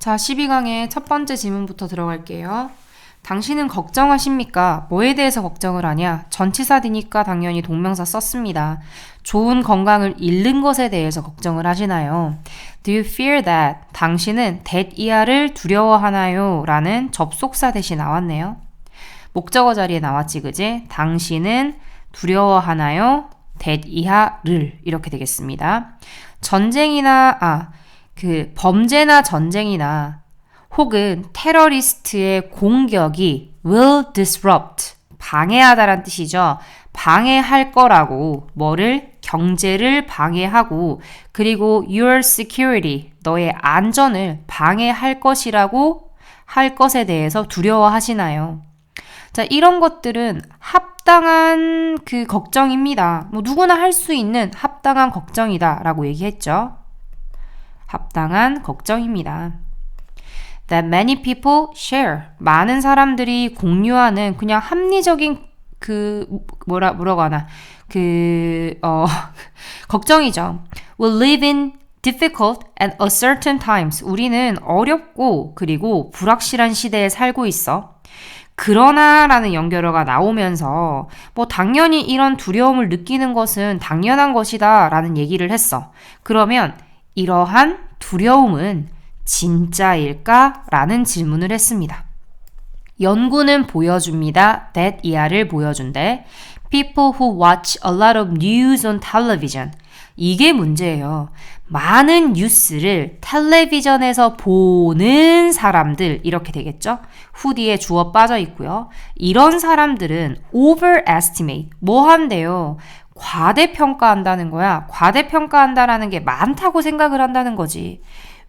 자, 12강의 첫 번째 질문부터 들어갈게요. 당신은 걱정하십니까? 뭐에 대해서 걱정을 하냐? 전치사디니까 당연히 동명사 썼습니다. 좋은 건강을 잃는 것에 대해서 걱정을 하시나요? Do you fear that? 당신은 that 이하를 두려워하나요? 라는 접속사 대신 나왔네요. 목적어 자리에 나왔지, 그지? 당신은 두려워하나요? that 이하를 이렇게 되겠습니다. 범죄나 전쟁이나 혹은 테러리스트의 공격이 will disrupt, 방해하다란 뜻이죠. 방해할 거라고, 뭐를? 경제를 방해하고, 그리고 your security, 너의 안전을 방해할 것이라고 할 것에 대해서 두려워하시나요? 자, 이런 것들은 합당한 걱정입니다. 누구나 할 수 있는 합당한 걱정이다 라고 얘기했죠. 합당한 걱정입니다. That many people share. 많은 사람들이 공유하는 그냥 합리적인 걱정이죠. We live in difficult and uncertain times. 우리는 어렵고 그리고 불확실한 시대에 살고 있어. 그러나 라는 연결어가 나오면서 당연히 이런 두려움을 느끼는 것은 당연한 것이다 라는 얘기를 했어. 그러면 이러한 두려움은 진짜일까? 라는 질문을 했습니다. 연구는 보여줍니다. that 이하를 보여준대. People who watch a lot of news on television. 이게 문제예요. 많은 뉴스를 텔레비전에서 보는 사람들 이렇게 되겠죠? 후디에 주어 빠져 있고요. 이런 사람들은 overestimate, 뭐 한대요? 과대평가한다는 거야. 과대평가한다라는 게 많다고 생각을 한다는 거지.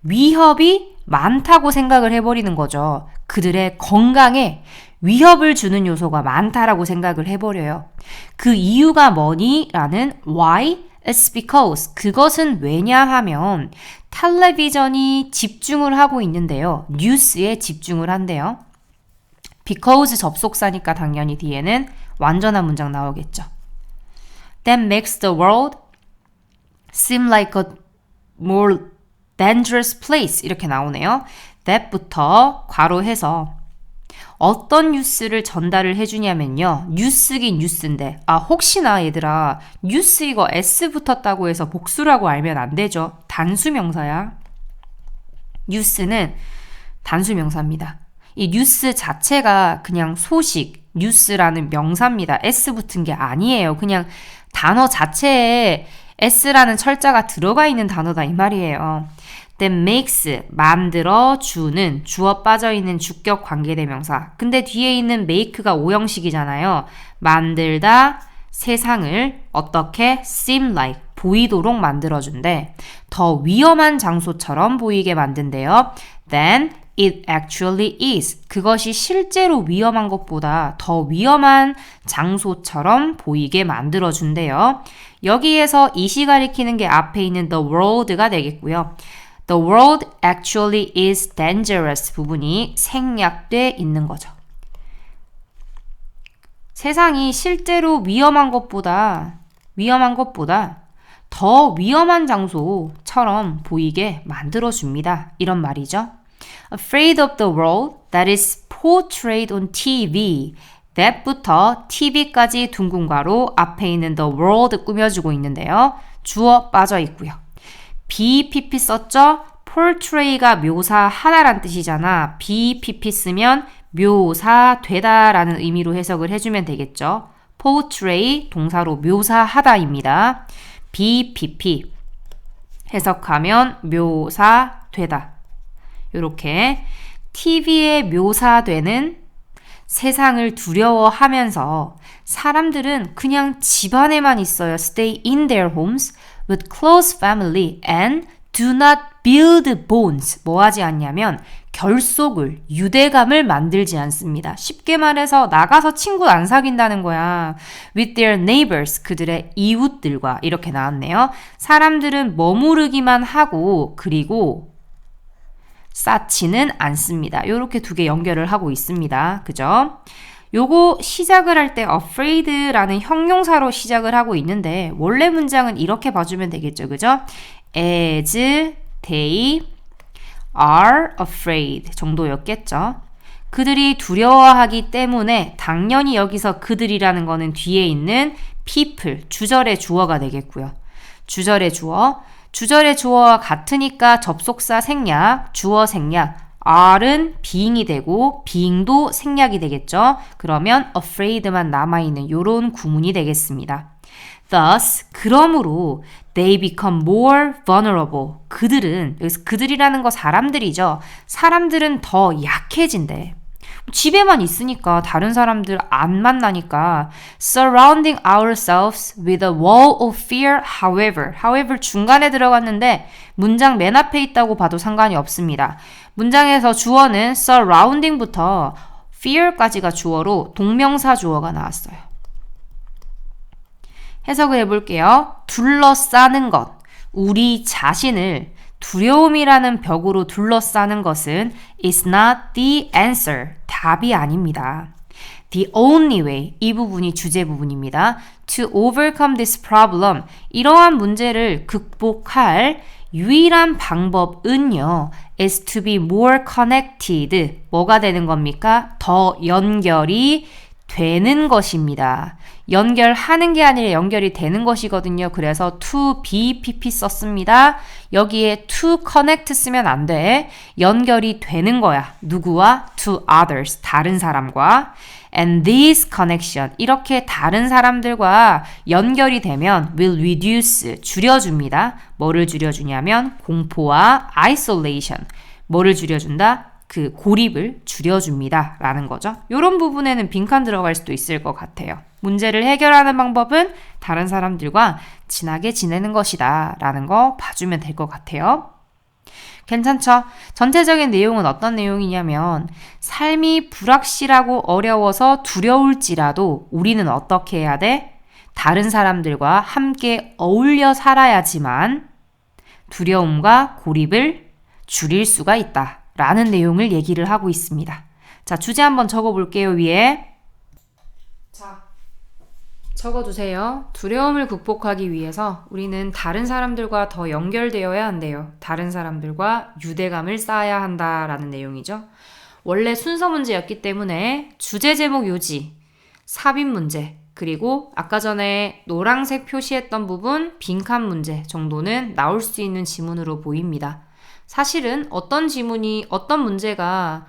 위협이 많다고 생각을 해버리는 거죠. 그들의 건강에 위협을 주는 요소가 많다라고 생각을 해버려요. 그 이유가 뭐니? 라는 why? It's because. 그것은 왜냐하면 텔레비전이 집중을 하고 있는데요. 뉴스에 집중을 한대요. because 접속사니까 당연히 뒤에는 완전한 문장 나오겠죠. That makes the world seem like a more dangerous place. 이렇게 나오네요. that부터 괄호해서 어떤 뉴스를 전달을 해주냐면요. 뉴스긴 뉴스인데 혹시나 얘들아 뉴스 이거 S 붙었다고 해서 복수라고 알면 안 되죠. 단수명사야. 뉴스는 단수명사입니다. 이 뉴스 자체가 그냥 소식, 뉴스라는 명사입니다. S 붙은 게 아니에요. 그냥 단어 자체에 S라는 철자가 들어가 있는 단어다 이 말이에요. That makes, 만들어주는, 주어 빠져있는 주격 관계대명사. 근데 뒤에 있는 make가 오형식이잖아요. 만들다, 세상을 어떻게 seem like, 보이도록 만들어준대. 더 위험한 장소처럼 보이게 만든대요. Then it actually is. 그것이 실제로 위험한 것보다 더 위험한 장소처럼 보이게 만들어준대요. 여기에서 it이 가리키는 게 앞에 있는 the world가 되겠고요. The world actually is dangerous 부분이 생략돼 있는 거죠. 세상이 실제로 위험한 것보다 더 위험한 장소처럼 보이게 만들어줍니다. 이런 말이죠. Afraid of the world that is portrayed on TV. that부터 TV까지 둥근 괄호 앞에 있는 the world 꾸며주고 있는데요. 주어 빠져 있고요. BPP 썼죠? portray가 묘사하다란 뜻이잖아. BPP 쓰면 묘사되다 라는 의미로 해석을 해주면 되겠죠. portray 동사로 묘사하다입니다. BPP 해석하면 묘사되다. 이렇게 TV에 묘사되는 세상을 두려워하면서 사람들은 그냥 집안에만 있어요. Stay in their homes with close family and do not build bonds. 뭐 하지 않냐면 결속을, 유대감을 만들지 않습니다. 쉽게 말해서 나가서 친구 안 사귄다는 거야. With their neighbors. 그들의 이웃들과 이렇게 나왔네요. 사람들은 머무르기만 하고 그리고 쌓지는 않습니다. 이렇게 두 개 연결을 하고 있습니다. 그죠? 요거 시작을 할 때 afraid라는 형용사로 시작을 하고 있는데 원래 문장은 이렇게 봐주면 되겠죠. 그죠? As they are afraid 정도였겠죠. 그들이 두려워하기 때문에 당연히 여기서 그들이라는 거는 뒤에 있는 people, 주절의 주어가 되겠고요. 주절의 주어와 같으니까 접속사 생략, 주어 생략, are은 being이 되고 being도 생략이 되겠죠. 그러면 afraid만 남아있는 이런 구문이 되겠습니다. Thus, 그러므로 they become more vulnerable. 그들은, 여기서 그들이라는 거 사람들이죠. 사람들은 더 약해진대. 집에만 있으니까 다른 사람들 안 만나니까 surrounding ourselves with a wall of fear, however 중간에 들어갔는데 문장 맨 앞에 있다고 봐도 상관이 없습니다. 문장에서 주어는 surrounding부터 fear까지가 주어로 동명사 주어가 나왔어요. 해석을 해볼게요. 둘러싸는 것, 우리 자신을 두려움이라는 벽으로 둘러싸는 것은 is not the answer, 답이 아닙니다. The only way, 이 부분이 주제 부분입니다. To overcome this problem, 이러한 문제를 극복할 유일한 방법은요, is to be more connected, 뭐가 되는 겁니까? 더 연결이 되는 것입니다. 연결하는 게 아니라 연결이 되는 것이거든요. 그래서 to be pp 썼습니다. 여기에 to connect 쓰면 안 돼. 연결이 되는 거야. 누구와? to others, 다른 사람과. And this connection, 이렇게 다른 사람들과 연결이 되면 will reduce, 줄여줍니다. 뭐를 줄여주냐면 공포와 isolation, 뭐를 줄여준다? 그 고립을 줄여줍니다 라는 거죠. 이런 부분에는 빈칸 들어갈 수도 있을 것 같아요. 문제를 해결하는 방법은 다른 사람들과 친하게 지내는 것이다 라는 거 봐주면 될 것 같아요. 괜찮죠? 전체적인 내용은 어떤 내용이냐면 삶이 불확실하고 어려워서 두려울지라도 우리는 어떻게 해야 돼? 다른 사람들과 함께 어울려 살아야지만 두려움과 고립을 줄일 수가 있다 라는 내용을 얘기를 하고 있습니다. 자, 주제 한번 적어볼게요, 위에. 자, 적어두세요. 두려움을 극복하기 위해서 우리는 다른 사람들과 더 연결되어야 한대요. 다른 사람들과 유대감을 쌓아야 한다라는 내용이죠. 원래 순서 문제였기 때문에 주제 제목 요지, 삽입 문제, 그리고 아까 전에 노란색 표시했던 부분 빈칸 문제 정도는 나올 수 있는 지문으로 보입니다. 사실은 어떤 지문이, 어떤 문제가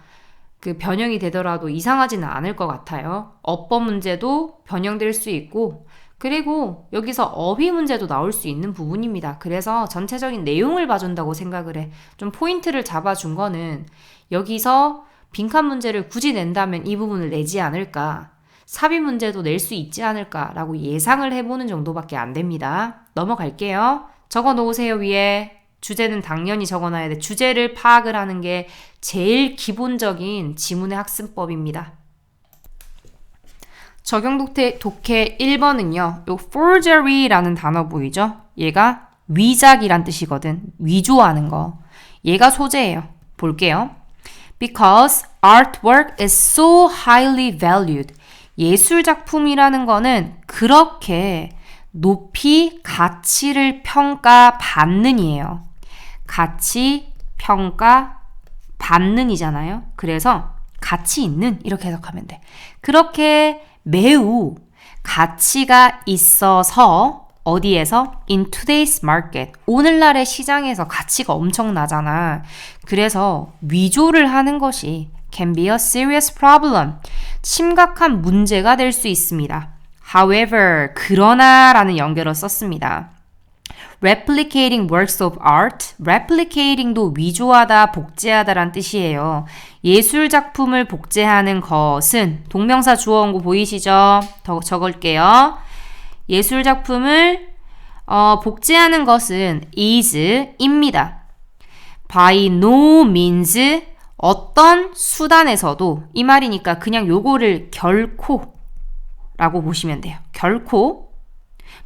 그 변형이 되더라도 이상하지는 않을 것 같아요. 어법 문제도 변형될 수 있고, 그리고 여기서 어휘 문제도 나올 수 있는 부분입니다. 그래서 전체적인 내용을 봐준다고 생각을 해. 좀 포인트를 잡아준 거는 여기서 빈칸 문제를 굳이 낸다면 이 부분을 내지 않을까, 삽입 문제도 낼 수 있지 않을까라고 예상을 해보는 정도밖에 안 됩니다. 넘어갈게요. 적어 놓으세요, 위에. 주제는 당연히 적어놔야 돼. 주제를 파악을 하는 게 제일 기본적인 지문의 학습법입니다. 적용 독해 1번은요. 요 forgery라는 단어 보이죠? 얘가 위작이란 뜻이거든. 위조하는 거. 얘가 소재예요. 볼게요. Because artwork is so highly valued. 예술작품이라는 거는 그렇게 높이 가치를 평가받는 이에요. 가치, 평가, 받는이잖아요. 그래서 가치 있는 이렇게 해석하면 돼. 그렇게 매우 가치가 있어서 어디에서? In today's market. 오늘날의 시장에서 가치가 엄청나잖아. 그래서 위조를 하는 것이 can be a serious problem. 심각한 문제가 될 수 있습니다. However, 그러나 라는 연결어 썼습니다. Replicating works of art, replicating도 위조하다, 복제하다 란 뜻이에요. 예술작품을 복제하는 것은 동명사 주어 온 거 보이시죠? 더 적을게요. 예술작품을 복제하는 것은 is입니다. By no means, 어떤 수단에서도, 이 말이니까 그냥 요거를 결코 라고 보시면 돼요. 결코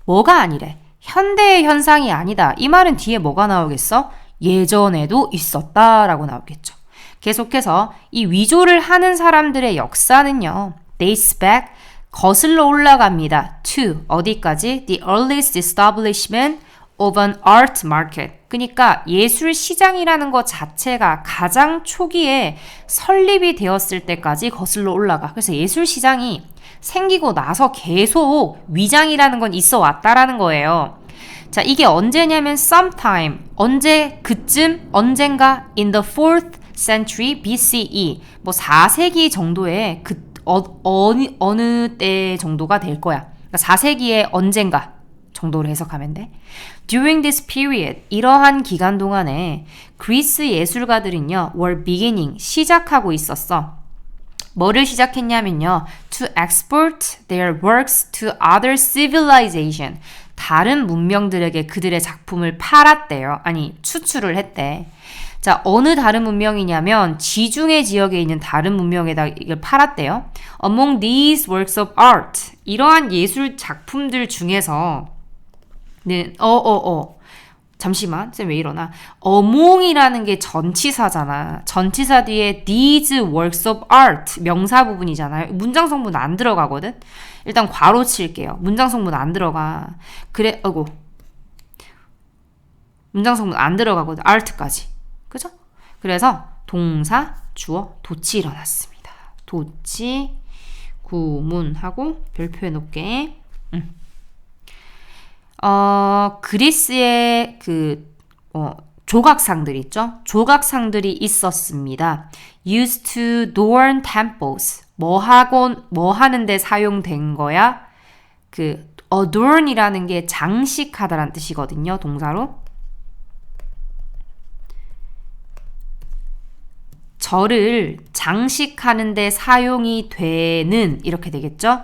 뭐가 아니래. 현대의 현상이 아니다. 이 말은 뒤에 뭐가 나오겠어? 예전에도 있었다 라고 나오겠죠. 계속해서 이 위조를 하는 사람들의 역사는요. dates back, 거슬러 올라갑니다. to, 어디까지? The earliest establishment of an art market. 그러니까 예술 시장이라는 것 자체가 가장 초기에 설립이 되었을 때까지 거슬러 올라가. 그래서 예술 시장이 생기고 나서 계속 위장이라는 건 있어 왔다라는 거예요. 자, 이게 언제냐면 sometime, 언제, 그쯤, 언젠가 in the 4th century BCE, 뭐 4세기 정도의 어느 때 정도가 될 거야. 그러니까 4세기의 언젠가 정도로 해석하면 돼. During this period, 이러한 기간 동안에 그리스 예술가들은요, were beginning, 시작하고 있었어. 뭐를 시작했냐면요, to export their works to other civilization. 다른 문명들에게 그들의 작품을 팔았대요. 아니, 수출을 했대. 자, 어느 다른 문명이냐면 지중해 지역에 있는 다른 문명에다 이걸 팔았대요. Among these works of art, 이러한 예술 작품들 중에서 잠시만, 쌤 왜 이러나? among이라는 게 전치사잖아. 전치사 뒤에 these works of art, 명사 부분이잖아요. 문장 성분 안 들어가거든? 일단 괄호 칠게요. 문장 성분 안 들어가. 그래, 문장 성분 안 들어가거든. art까지. 그죠? 그래서 동사, 주어, 도치 일어났습니다. 도치, 구문하고 별표해 놓을게. 그리스의 조각상들 있죠? 조각상들이 있었습니다. used to adorn temples. 뭐 하는데 사용된 거야? adorn이라는 게 장식하다라는 뜻이거든요. 동사로. 절을 장식하는데 사용이 되는, 이렇게 되겠죠?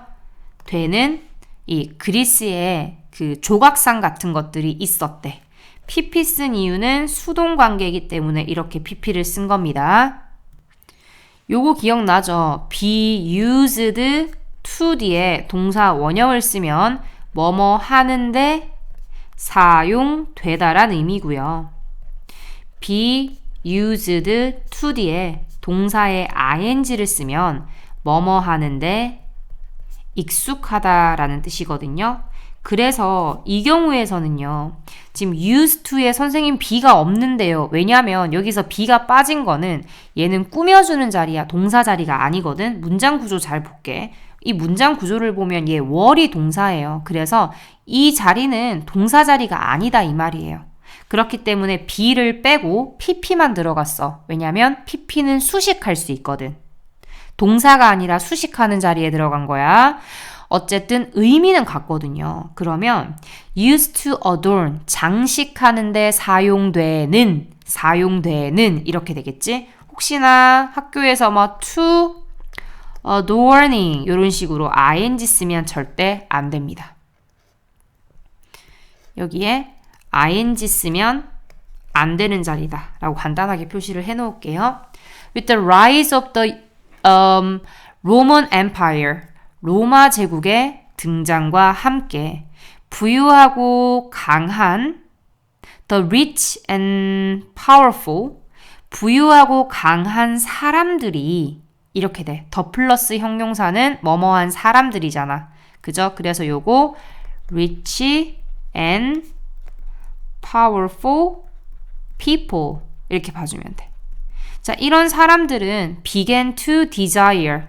되는 이 그리스의 그 조각상 같은 것들이 있었대. PP 쓴 이유는 수동 관계이기 때문에 이렇게 PP를 쓴 겁니다. 요거 기억나죠? be used to 뒤에 동사 원형을 쓰면 뭐뭐 하는데 사용되다란 의미고요. be used to 뒤에 동사의 ing를 쓰면 뭐뭐 하는데 익숙하다라는 뜻이거든요. 그래서 이 경우에서는요. 지금 used to에 선생님 be가 없는데요. 왜냐하면 여기서 be가 빠진 거는 얘는 꾸며주는 자리야. 동사 자리가 아니거든. 문장 구조 잘 볼게. 이 문장 구조를 보면 얘 were이 동사예요. 그래서 이 자리는 동사 자리가 아니다 이 말이에요. 그렇기 때문에 be를 빼고 pp만 들어갔어. 왜냐하면 pp는 수식할 수 있거든. 동사가 아니라 수식하는 자리에 들어간 거야. 어쨌든 의미는 같거든요. 그러면 used to adorn, 장식하는데 사용되는 이렇게 되겠지? 혹시나 학교에서 뭐 to adorning 이런 식으로 ing 쓰면 절대 안 됩니다. 여기에 ing 쓰면 안 되는 자리다 라고 간단하게 표시를 해 놓을게요. With the rise of the Roman Empire, 로마 제국의 등장과 함께 부유하고 강한 the rich and powerful, 부유하고 강한 사람들이 이렇게 돼. 더 플러스 형용사는 뭐뭐한 사람들이잖아. 그죠? 그래서 요거 rich and powerful people 이렇게 봐주면 돼. 자, 이런 사람들은 began to desire,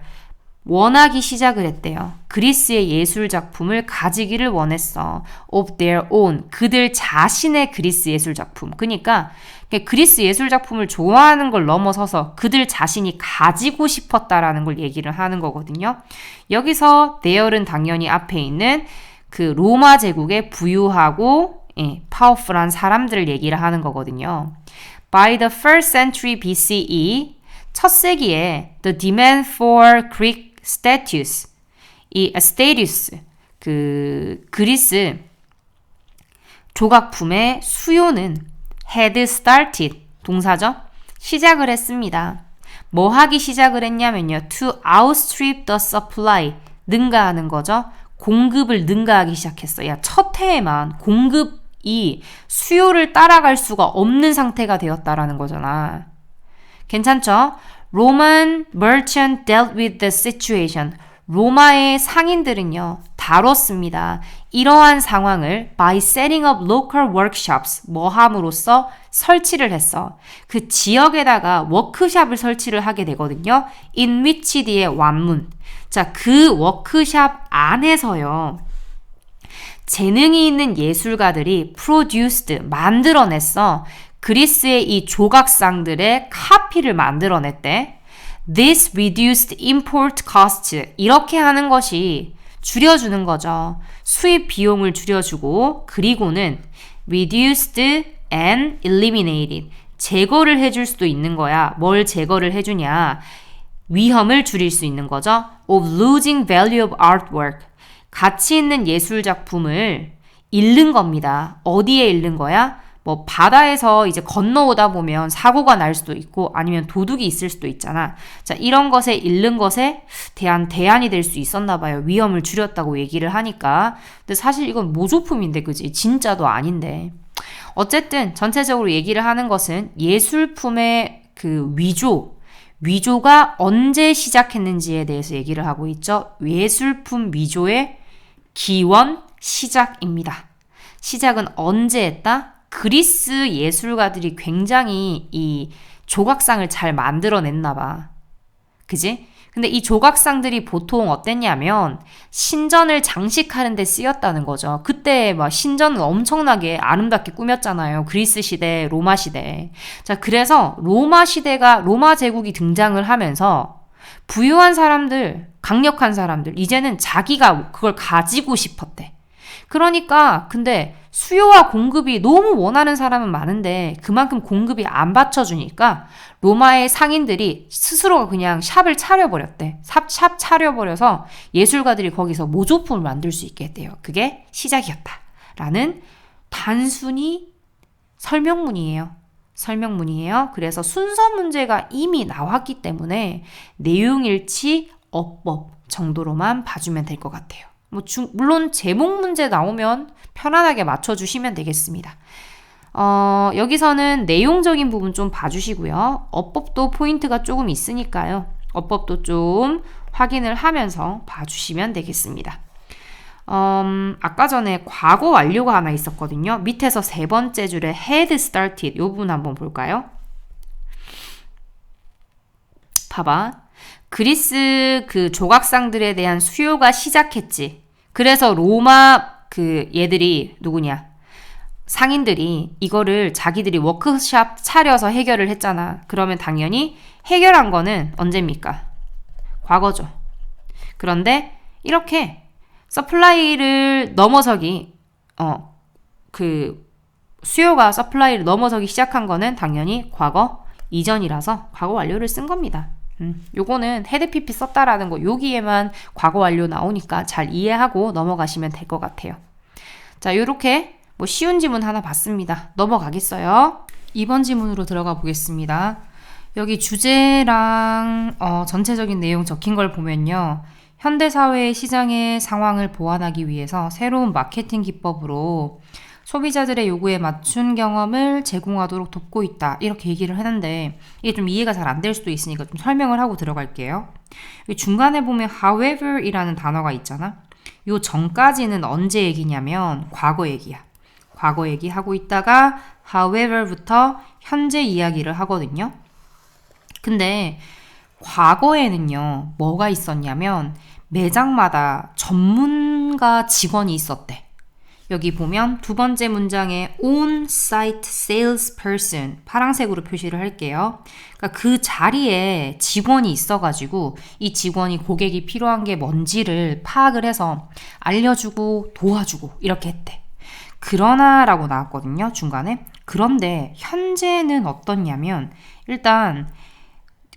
원하기 시작을 했대요. 그리스의 예술 작품을 가지기를 원했어. of their own, 그들 자신의 그리스 예술 작품. 그러니까 그리스 예술 작품을 좋아하는 걸 넘어서서 그들 자신이 가지고 싶었다라는 걸 얘기를 하는 거거든요. 여기서 there은 당연히 앞에 있는 그 로마 제국의 부유하고 파워풀한 사람들을 얘기를 하는 거거든요. By the 1st century BCE, 첫 세기에 the demand for Greek statues, 이 statues, 그리스 조각품의 수요는 had started, 동사죠? 시작을 했습니다. 뭐 하기 시작을 했냐면요. to outstrip the supply, 능가하는 거죠. 공급을 능가하기 시작했어. 야, 첫 해에만 공급이 수요를 따라갈 수가 없는 상태가 되었다라는 거잖아. 괜찮죠? Roman merchant dealt with the situation. 로마의 상인들은요, 다뤘습니다. 이러한 상황을 by setting up local workshops, 뭐 함으로써 설치를 했어. 그 지역에다가 워크샵을 설치를 하게 되거든요. in which 뒤에 완문. 자, 그 워크샵 안에서요. 재능이 있는 예술가들이 produced, 만들어냈어. 그리스의 이 조각상들의 카피를 만들어냈대. This reduced import cost. 이렇게 하는 것이 줄여주는 거죠. 수입 비용을 줄여주고, 그리고는 reduced and eliminated. 제거를 해줄 수도 있는 거야. 뭘 제거를 해주냐? 위험을 줄일 수 있는 거죠. Of losing value of artwork. 가치 있는 예술 작품을 잃는 겁니다. 어디에 잃는 거야? 뭐 바다에서 이제 건너오다 보면 사고가 날 수도 있고 아니면 도둑이 있을 수도 있잖아. 자, 이런 것에 잃는 것에 대한 대안이 될 수 있었나 봐요. 위험을 줄였다고 얘기를 하니까. 근데 사실 이건 모조품인데, 그지? 진짜도 아닌데. 어쨌든 전체적으로 얘기를 하는 것은 예술품의 그 위조가 언제 시작했는지에 대해서 얘기를 하고 있죠. 예술품 위조의 기원, 시작입니다. 시작은 언제 했다? 그리스 예술가들이 굉장히 이 조각상을 잘 만들어냈나 봐. 그지? 근데 이 조각상들이 보통 어땠냐면 신전을 장식하는 데 쓰였다는 거죠. 그때 막 신전은 엄청나게 아름답게 꾸몄잖아요. 그리스 시대, 로마 시대. 자, 그래서 로마 제국이 등장을 하면서 부유한 사람들, 강력한 사람들, 이제는 자기가 그걸 가지고 싶었대. 그러니까 근데 수요와 공급이 너무 원하는 사람은 많은데 그만큼 공급이 안 받쳐주니까 로마의 상인들이 스스로가 그냥 샵을 차려버렸대. 샵 차려버려서 예술가들이 거기서 모조품을 만들 수 있게 했대요. 그게 시작이었다라는 단순히 설명문이에요. 그래서 순서 문제가 이미 나왔기 때문에 내용일치, 어법 정도로만 봐주면 될 것 같아요. 물론 제목 문제 나오면 편안하게 맞춰주시면 되겠습니다. 여기서는 내용적인 부분 좀 봐주시고요. 어법도 포인트가 조금 있으니까요. 어법도 좀 확인을 하면서 봐주시면 되겠습니다. 아까 전에 과거 완료가 하나 있었거든요. 밑에서 세 번째 줄에 had started 이 부분 한번 볼까요? 봐봐. 그리스 그 조각상들에 대한 수요가 시작했지. 그래서 로마 그 얘들이 누구냐? 상인들이 이거를 자기들이 워크샵 차려서 해결을 했잖아. 그러면 당연히 해결한 거는 언제입니까? 과거죠. 그런데 이렇게 서플라이를 넘어서기, 그 수요가 서플라이를 넘어서기 시작한 거는 당연히 과거 이전이라서 과거 완료를 쓴 겁니다. 요거는 헤드 PP 썼다라는 거 여기에만 과거 완료 나오니까 잘 이해하고 넘어가시면 될 것 같아요. 자, 요렇게 뭐 쉬운 지문 하나 봤습니다. 넘어가겠어요. 2번 지문으로 들어가 보겠습니다. 여기 주제랑 전체적인 내용 적힌 걸 보면요. 현대사회의 시장의 상황을 보완하기 위해서 새로운 마케팅 기법으로 소비자들의 요구에 맞춘 경험을 제공하도록 돕고 있다. 이렇게 얘기를 하는데 이게 좀 이해가 잘 안 될 수도 있으니까 좀 설명을 하고 들어갈게요. 중간에 보면 however 이라는 단어가 있잖아. 요 전까지는 언제 얘기냐면 과거 얘기야. 과거 얘기하고 있다가 however부터 현재 이야기를 하거든요. 근데 과거에는요. 뭐가 있었냐면 매장마다 전문가 직원이 있었대. 여기 보면 두 번째 문장에 on-site salesperson 파란색으로 표시를 할게요. 그러니까 그 자리에 직원이 있어가지고 이 직원이 고객이 필요한 게 뭔지를 파악을 해서 알려주고 도와주고 이렇게 했대. 그러나 라고 나왔거든요. 중간에. 그런데 현재는 어떻냐면 일단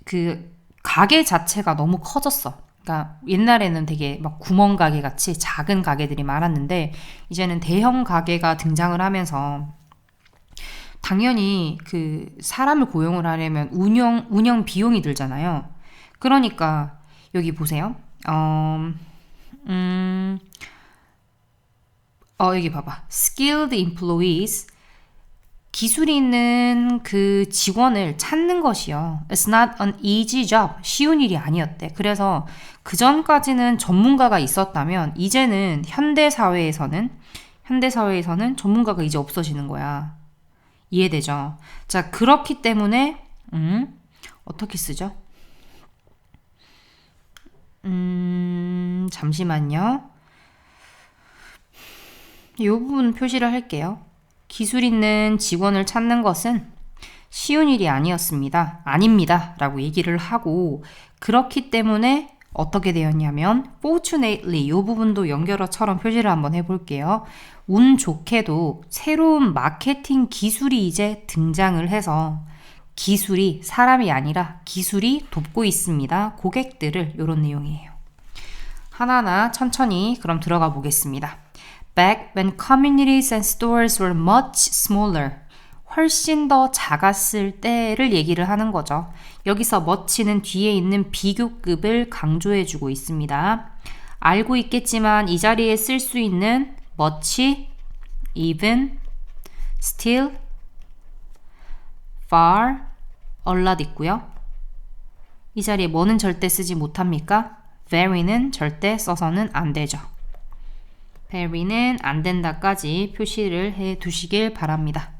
그 가게 자체가 너무 커졌어. 그러니까 옛날에는 되게 막 구멍가게 같이 작은 가게들이 많았는데 이제는 대형 가게가 등장을 하면서 당연히 그 사람을 고용을 하려면 운영 비용이 들잖아요. 그러니까 여기 보세요. 여기 봐봐. Skilled employees 기술이 있는 그 직원을 찾는 것이요. It's not an easy job. 쉬운 일이 아니었대. 그래서 그 전까지는 전문가가 있었다면 이제는 현대 사회에서는 전문가가 이제 없어지는 거야. 이해되죠? 자, 그렇기 때문에 어떻게 쓰죠? 잠시만요. 이 부분 표시를 할게요. 기술 있는 직원을 찾는 것은 쉬운 일이 아니었습니다. 아닙니다. 라고 얘기를 하고 그렇기 때문에 어떻게 되었냐면 fortunately 이 부분도 연결어처럼 표시를 한번 해볼게요. 운 좋게도 새로운 마케팅 기술이 이제 등장을 해서 기술이 사람이 아니라 기술이 돕고 있습니다. 고객들을 이런 내용이에요. 하나하나 천천히 그럼 들어가 보겠습니다. Back when communities and stores were much smaller. 훨씬 더 작았을 때를 얘기를 하는 거죠. 여기서 much는 뒤에 있는 비교급을 강조해주고 있습니다. 알고 있겠지만 이 자리에 쓸 수 있는 much, even, still, far, a lot 있고요. 이 자리에 뭐는 절대 쓰지 못합니까? very는 절대 써서는 안 되죠. very는 안 된다까지 표시를 해 두시길 바랍니다.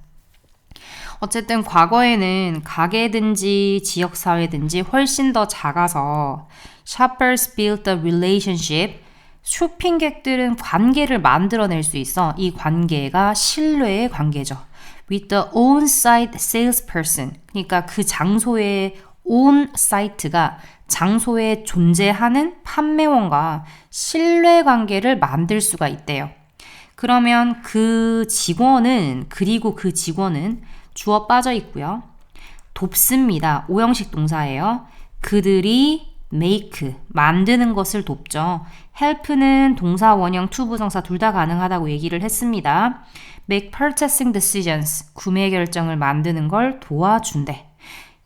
어쨌든 과거에는 가게든지 지역사회든지 훨씬 더 작아서 shoppers built a relationship. 쇼핑객들은 관계를 만들어낼 수 있어. 이 관계가 신뢰의 관계죠. with the on-site salesperson. 그러니까 그 장소의 on-site가 장소에 존재하는 판매원과 신뢰관계를 만들 수가 있대요. 그러면 그 직원은 주어 빠져 있고요. 돕습니다. 오형식 동사예요. 그들이 make, 만드는 것을 돕죠. help는 동사, 원형, to, 부정사 둘 다 가능하다고 얘기를 했습니다. make purchasing decisions, 구매 결정을 만드는 걸 도와준대.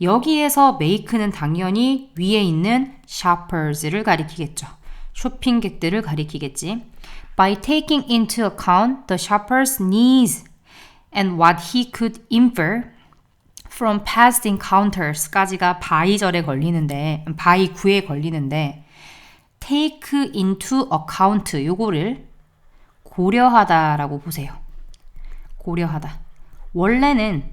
여기에서 make는 당연히 위에 있는 shoppers를 가리키겠죠. 쇼핑객들을 가리키겠지. By taking into account the shopper's needs and what he could infer from past encounters까지가 by절에 걸리는데, by 9에 걸리는데 take into account 요거를 고려하다라고 보세요. 고려하다. 원래는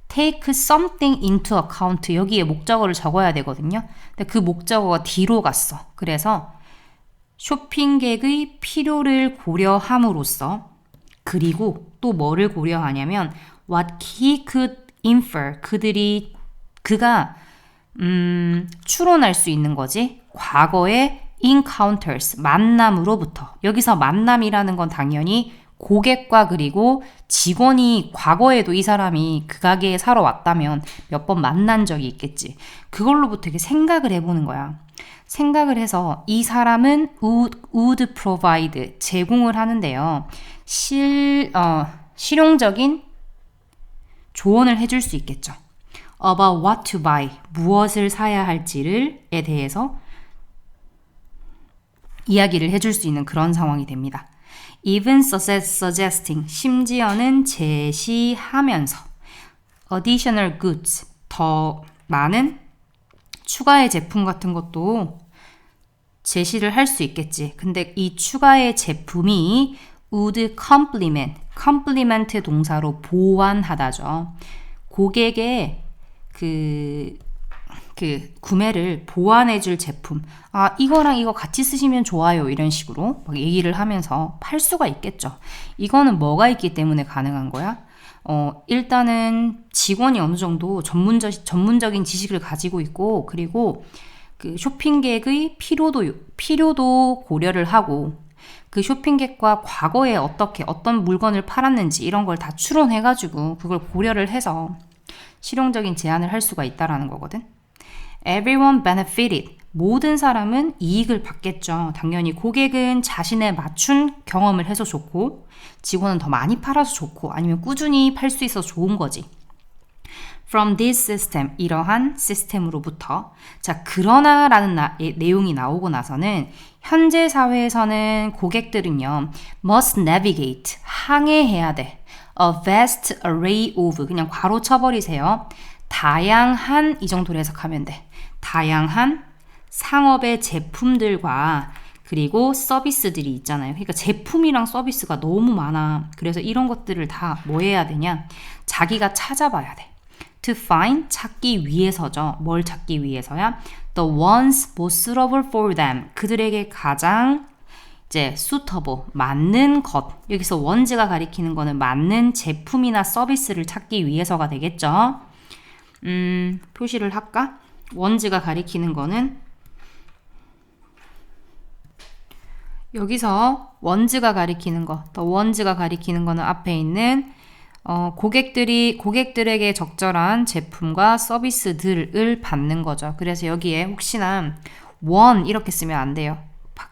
take something into account 여기에 목적어를 적어야 되거든요. 근데 그 목적어가 뒤로 갔어. 그래서 쇼핑객의 필요를 고려함으로써 그리고 또 뭐를 고려하냐면 what he could infer 그가 추론할 수 있는 거지. 과거의 encounters 만남으로부터 여기서 만남이라는 건 당연히 고객과 그리고 직원이 과거에도 이 사람이 그 가게에 사러 왔다면 몇 번 만난 적이 있겠지. 그걸로부터 이렇게 생각을 해보는 거야. 생각을 해서 이 사람은 would provide 제공을 하는데요. 실용적인 조언을 해줄 수 있겠죠. About what to buy 무엇을 사야 할지에 대해서 이야기를 해줄 수 있는 그런 상황이 됩니다. Even suggesting 심지어는 제시하면서 additional goods 더 많은 추가의 제품 같은 것도 제시를 할 수 있겠지. 근데 이 추가의 제품이 would complement 동사로 보완하다죠. 고객의 그 구매를 보완해줄 제품. 아, 이거랑 이거 같이 쓰시면 좋아요. 이런 식으로 막 얘기를 하면서 팔 수가 있겠죠. 이거는 뭐가 있기 때문에 가능한 거야? 일단은 직원이 어느 정도 전문적인 지식을 가지고 있고, 그리고 그 쇼핑객의 필요도 고려를 하고, 그 쇼핑객과 과거에 어떤 물건을 팔았는지 이런 걸 다 추론해가지고 그걸 고려를 해서 실용적인 제안을 할 수가 있다라는 거거든. Everyone benefited. 모든 사람은 이익을 받겠죠. 당연히 고객은 자신에 맞춘 경험을 해서 좋고, 직원은 더 많이 팔아서 좋고, 아니면 꾸준히 팔 수 있어서 좋은 거지. From this system, 이러한 시스템으로부터. 자, 그러나 라는 내용이 나오고 나서는 현재 사회에서는 고객들은요, must navigate, 항해해야 돼. A vast array of 그냥 괄호 쳐버리세요. 다양한 이 정도로 해석하면 돼. 다양한 상업의 제품들과 그리고 서비스들이 있잖아요. 그러니까 제품이랑 서비스가 너무 많아. 그래서 이런 것들을 다 뭐 해야 되냐? 자기가 찾아봐야 돼. To find 찾기 위해서죠. 뭘 찾기 위해서야? The ones most suitable for them. 그들에게 가장 이제 suitable 맞는 것. 여기서 ones가 가리키는 거는 맞는 제품이나 서비스를 찾기 위해서가 되겠죠. 표시를 할까? ones가 가리키는 거는 여기서 ones가 가리키는 거, the ones가 가리키는 거는 앞에 있는 고객들에게 적절한 제품과 서비스들을 받는 거죠. 그래서 여기에 혹시나 one 이렇게 쓰면 안 돼요.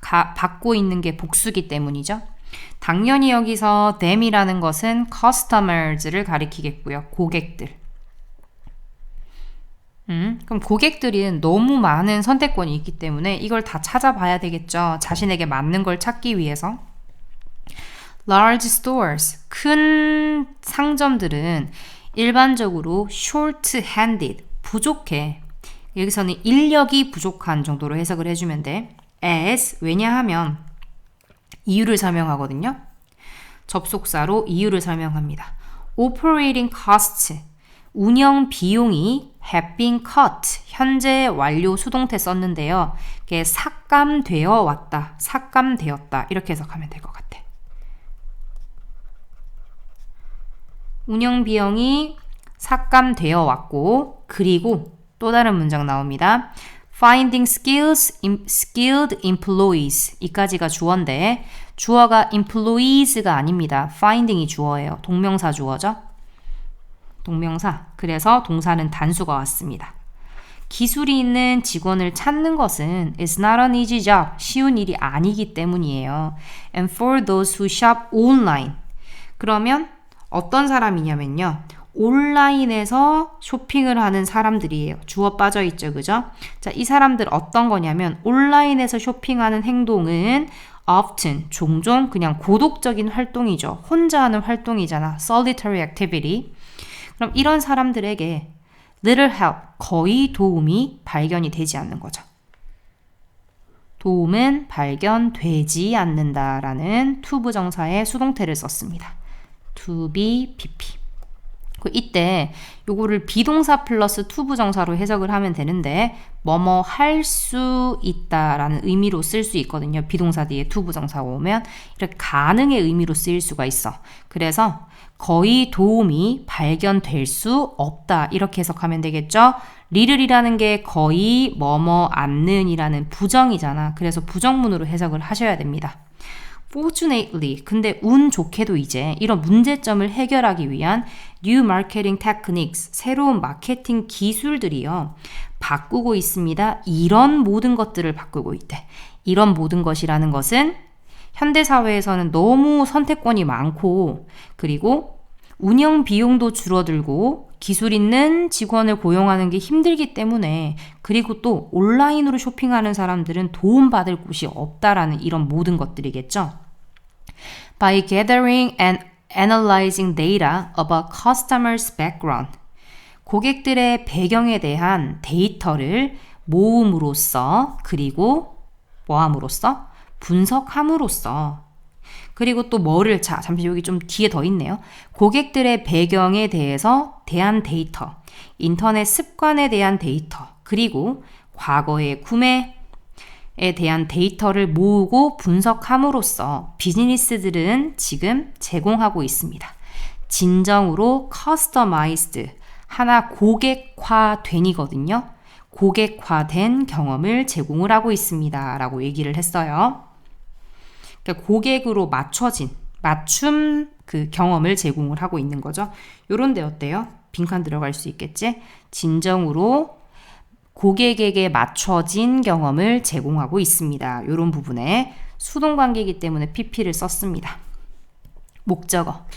받고 있는 게 복수기 때문이죠. 당연히 여기서 them이라는 것은 customers를 가리키겠고요. 고객들. 그럼 고객들은 너무 많은 선택권이 있기 때문에 이걸 다 찾아봐야 되겠죠. 자신에게 맞는 걸 찾기 위해서. Large stores, 큰 상점들은 일반적으로 short-handed, 부족해. 여기서는 인력이 부족한 정도로 해석을 해주면 돼. As, 왜냐하면 이유를 설명하거든요. 접속사로 이유를 설명합니다. Operating costs, 운영 비용이 have been cut, 현재 완료 수동태 썼는데요. 이게 삭감되어 왔다, 삭감되었다 이렇게 해석하면 될 것 같아. 운영 비용이 삭감되어 왔고 그리고 또 다른 문장 나옵니다. Finding skilled employees 이까지가 주어인데 주어가 employees가 아닙니다. finding이 주어예요. 동명사 주어죠. 동명사. 그래서 동사는 단수가 왔습니다. 기술이 있는 직원을 찾는 것은 is not an easy job. 쉬운 일이 아니기 때문이에요. And for those who shop online. 그러면 어떤 사람이냐면요. 온라인에서 쇼핑을 하는 사람들이에요. 주어 빠져 있죠. 그죠? 자, 이 사람들 어떤 거냐면 온라인에서 쇼핑하는 행동은 often, 종종 그냥 고독적인 활동이죠. 혼자 하는 활동이잖아. solitary activity. 그럼 이런 사람들에게 little help, 거의 도움이 발견이 되지 않는 거죠. 도움은 발견되지 않는다라는 to 부정사의 수동태를 썼습니다. to be, pp. 이때 요거를 비동사 플러스 to 부정사로 해석을 하면 되는데 뭐뭐 할 수 있다라는 의미로 쓸 수 있거든요. 비동사 뒤에 to 부정사가 오면 이렇게 가능의 의미로 쓰일 수가 있어. 그래서 거의 도움이 발견될 수 없다 이렇게 해석하면 되겠죠. little이라는 게 거의 뭐뭐 않는이라는 부정이잖아. 그래서 부정문으로 해석을 하셔야 됩니다. Fortunately, 근데 운 좋게도 이제 이런 문제점을 해결하기 위한 new marketing techniques, 새로운 마케팅 기술들이요. 바꾸고 있습니다. 이런 모든 것들을 바꾸고 있대. 이런 모든 것이라는 것은 현대사회에서는 너무 선택권이 많고 그리고 운영 비용도 줄어들고 기술 있는 직원을 고용하는 게 힘들기 때문에 그리고 또 온라인으로 쇼핑하는 사람들은 도움받을 곳이 없다라는 이런 모든 것들이겠죠. By gathering and analyzing data about customers' background, 고객들의 배경에 대한 데이터를 모음으로써 그리고 뭐함으로써? 분석함으로써 그리고 또 뭐를 잠시 여기 좀 뒤에 더 있네요. 고객들의 배경에 대한 데이터, 인터넷 습관에 대한 데이터, 그리고 과거의 구매에 대한 데이터를 모으고 분석함으로써 비즈니스들은 지금 제공하고 있습니다. 진정으로 커스터마이즈드, 하나 고객화된이거든요. 고객화된 경험을 제공을 하고 있습니다. 라고 얘기를 했어요. 그러니까 고객으로 맞춤 그 경험을 제공을 하고 있는 거죠. 요런데 어때요? 빈칸 들어갈 수 있겠지? 진정으로 고객에게 맞춰진 경험을 제공하고 있습니다. 요런 부분에 수동관계이기 때문에 pp를 썼습니다. 목적어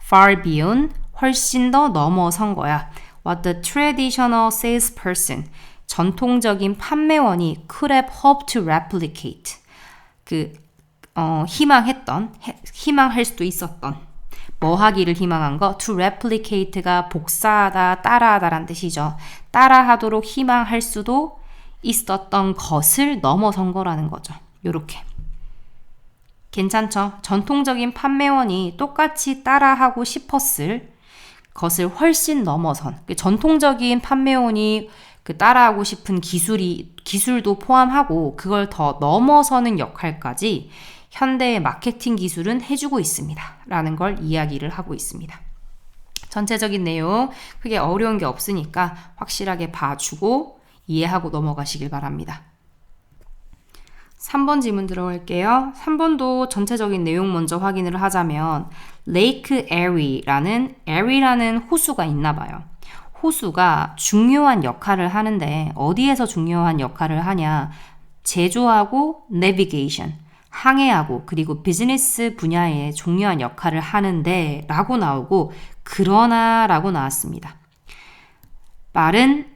far beyond, 훨씬 더 넘어선 거야. What the traditional salesperson, 전통적인 판매원이 could have hoped to replicate, 희망할 수도 있었던, 뭐 하기를 희망한 거? to replicate가 복사하다, 따라하다란 뜻이죠. 따라하도록 희망할 수도 있었던 것을 넘어선 거라는 거죠. 요렇게. 괜찮죠? 전통적인 판매원이 똑같이 따라하고 싶었을 것을 훨씬 넘어선 전통적인 판매원이 그 따라하고 싶은 기술도 포함하고 그걸 더 넘어서는 역할까지 현대의 마케팅 기술은 해주고 있습니다. 라는 걸 이야기를 하고 있습니다. 전체적인 내용 크게 어려운 게 없으니까 확실하게 봐주고 이해하고 넘어가시길 바랍니다. 3번 질문 들어갈게요. 3번도 전체적인 내용 먼저 확인을 하자면 Lake Erie라는 호수가 있나 봐요. 호수가 중요한 역할을 하는데 어디에서 중요한 역할을 하냐? 제조하고 navigation, 항해하고 그리고 비즈니스 분야에 중요한 역할을 하는데 라고 나오고 그러나 라고 나왔습니다. 빠른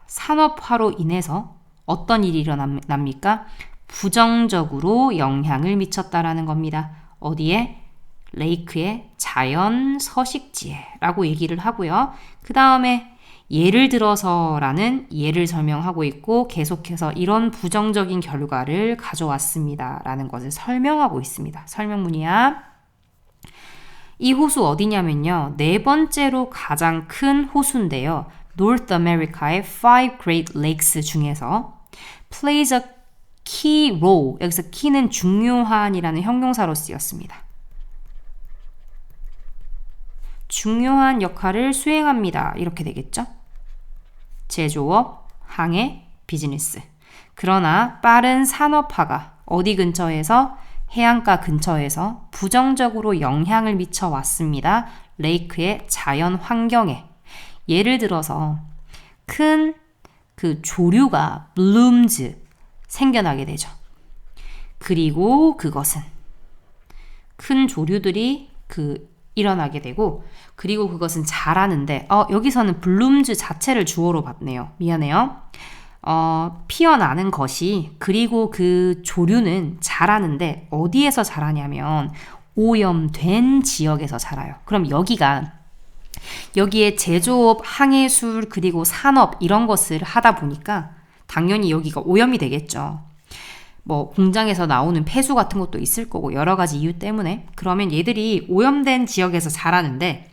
산업화로 인해서 어떤 일이 일어납니까? 부정적으로 영향을 미쳤다라는 겁니다. 어디에? 레이크의 자연 서식지에 라고 얘기를 하고요. 그 다음에 예를 들어서라는 예를 설명하고 있고 계속해서 이런 부정적인 결과를 가져왔습니다. 라는 것을 설명하고 있습니다. 설명문이야. 이 호수 어디냐면요. 네 번째로 가장 큰 호수인데요. North America의 5 Great Lakes 중에서 plays a key role. 여기서 key는 중요한이라는 형용사로 쓰였습니다. 중요한 역할을 수행합니다. 이렇게 되겠죠? 제조업, 항해, 비즈니스. 그러나 빠른 산업화가 어디 근처에서? 해안가 근처에서 부정적으로 영향을 미쳐 왔습니다. 레이크의 자연 환경에. 예를 들어서 큰 그 조류가 blooms 생겨나게 되죠. 그리고 그것은 큰 조류들이 일어나게 되고 그리고 그것은 자라는데 여기서는 blooms 자체를 주어로 봤네요. 미안해요. 피어나는 것이 그리고 그 조류는 자라는데 어디에서 자라냐면 오염된 지역에서 자라요. 그럼 여기에 제조업, 항해술, 그리고 산업 이런 것을 하다 보니까 당연히 여기가 오염이 되겠죠. 뭐 공장에서 나오는 폐수 같은 것도 있을 거고 여러 가지 이유 때문에 그러면 얘들이 오염된 지역에서 자라는데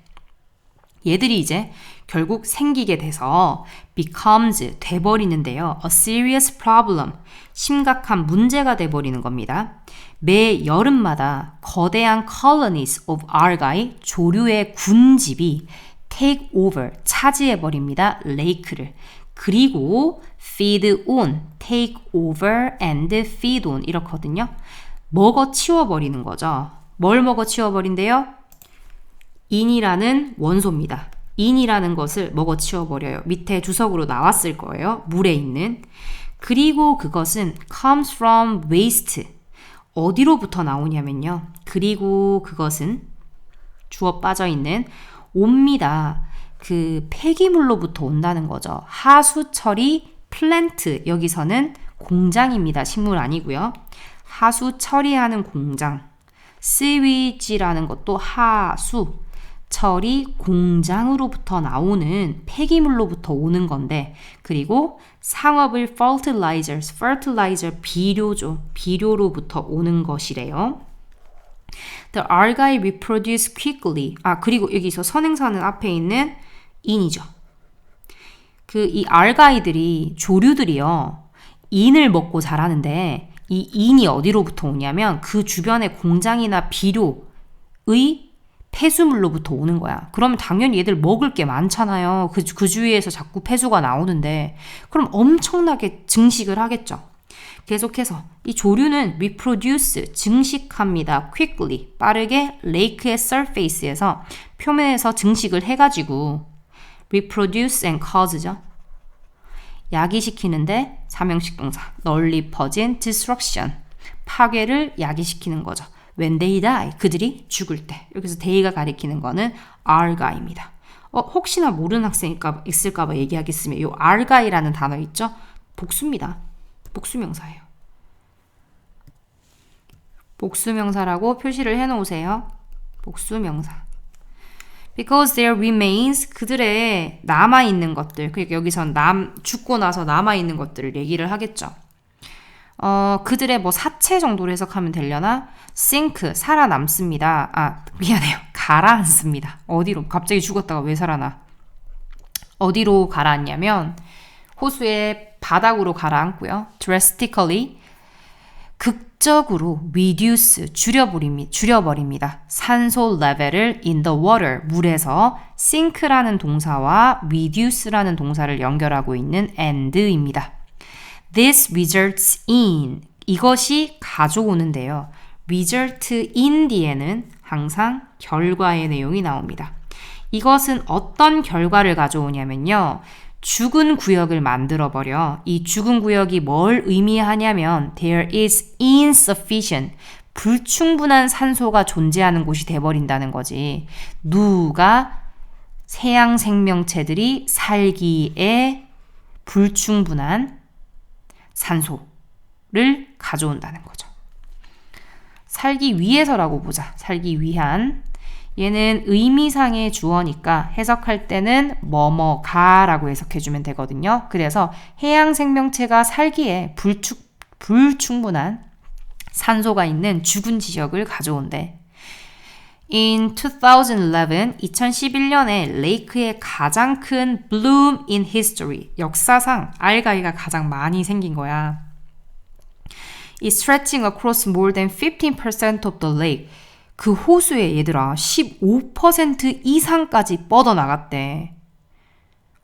얘들이 이제 결국 생기게 돼서 becomes 돼버리는데요. a serious problem, 심각한 문제가 돼버리는 겁니다. 매 여름마다 거대한 colonies of algae, 조류의 군집이 take over, 차지해버립니다. 레이크를. 그리고 feed on, take over and feed on 이렇거든요. 먹어치워버리는 거죠. 뭘 먹어치워버린대요? 인이라는 원소입니다. 인이라는 것을 먹어치워버려요. 밑에 주석으로 나왔을 거예요. 물에 있는. 그리고 그것은 comes from waste. 어디로부터 나오냐면요. 그리고 그것은 주어 빠져있는 옵니다. 그 폐기물로부터 온다는 거죠. 하수 처리 플랜트. 여기서는 공장입니다. 식물 아니고요. 하수 처리하는 공장. 스위지라는 것도 하수 처리 공장으로부터 나오는 폐기물로부터 오는 건데 그리고 상업을 fertilizer 비료죠. 비료로부터 오는 것이래요. The algae reproduce quickly. 그리고 여기서 선행사는 앞에 있는 in이죠. 이 알가이들이 조류들이요. 인을 먹고 자라는데 이 인이 어디로부터 오냐면 그 주변의 공장이나 비료의 폐수물로부터 오는 거야. 그러면 당연히 얘들 먹을 게 많잖아요. 그 주위에서 자꾸 폐수가 나오는데 그럼 엄청나게 증식을 하겠죠. 계속해서 이 조류는 reproduce, 증식합니다. quickly, 빠르게 레이크의 surface에서 표면에서 증식을 해가지고 reproduce and cause죠. 야기시키는데 삼형식 동사, 널리 퍼진 destruction, 파괴를 야기시키는 거죠. When they die, 그들이 죽을 때. 여기서 they가 가리키는 거는 algae입니다. 혹시나 모르는 학생이 있을까봐 얘기하겠으면 이 algae라는 단어 있죠? 복수입니다. 복수명사예요. 복수명사라고 표시를 해놓으세요. 복수명사. Because there remains 그들의 남아있는 것들. 그러니까 여기선 죽고 나서 남아있는 것들을 얘기를 하겠죠. 그들의 뭐 사체 정도로 해석하면 되려나? sink, 살아남습니다. 미안해요. 가라앉습니다. 어디로? 갑자기 죽었다가 왜 살아나? 어디로 가라앉냐면 호수의 바닥으로 가라앉고요. drastically, 극적으로 reduce, 줄여버립니다. 산소 레벨을 in the water, 물에서 sink라는 동사와 reduce라는 동사를 연결하고 있는 and입니다. This results in, 이것이 가져오는데요. result in 뒤에는 항상 결과의 내용이 나옵니다. 이것은 어떤 결과를 가져오냐면요. 죽은 구역을 만들어버려. 이 죽은 구역이 뭘 의미하냐면 there is insufficient, 불충분한 산소가 존재하는 곳이 돼버린다는 거지. 누가 세양 생명체들이 살기에 불충분한 산소를 가져온다는 거죠. 살기 위해서라고 보자. 살기 위한. 얘는 의미상의 주어니까 해석할 때는 뭐뭐가라고 해석해주면 되거든요. 그래서 해양 생명체가 살기에 불충분한 산소가 있는 죽은 지역을 가져온대. In 2011년에 레이크의 가장 큰 bloom in history, 역사상 알가이가 가장 많이 생긴 거야. It's stretching across more than 15% of the lake. 그 호수에 얘들아 15% 이상까지 뻗어나갔대.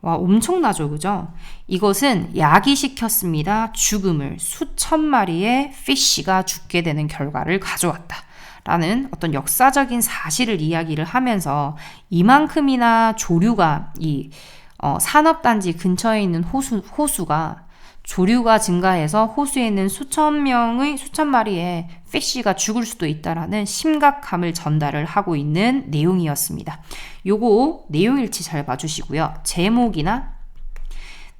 와, 엄청나죠, 그죠? 이것은 야기시켰습니다. 죽음을 수천 마리의 피쉬가 죽게 되는 결과를 가져왔다. 라는 어떤 역사적인 사실을 이야기를 하면서 이만큼이나 조류가 이 산업단지 근처에 있는 호수가 조류가 증가해서 호수에 있는 수천 마리의 피쉬가 죽을 수도 있다라는 심각함을 전달을 하고 있는 내용이었습니다. 요거 내용일치 잘 봐주시고요. 제목이나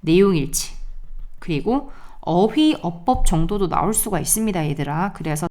내용일치 그리고 어휘 어법 정도도 나올 수가 있습니다, 얘들아. 그래서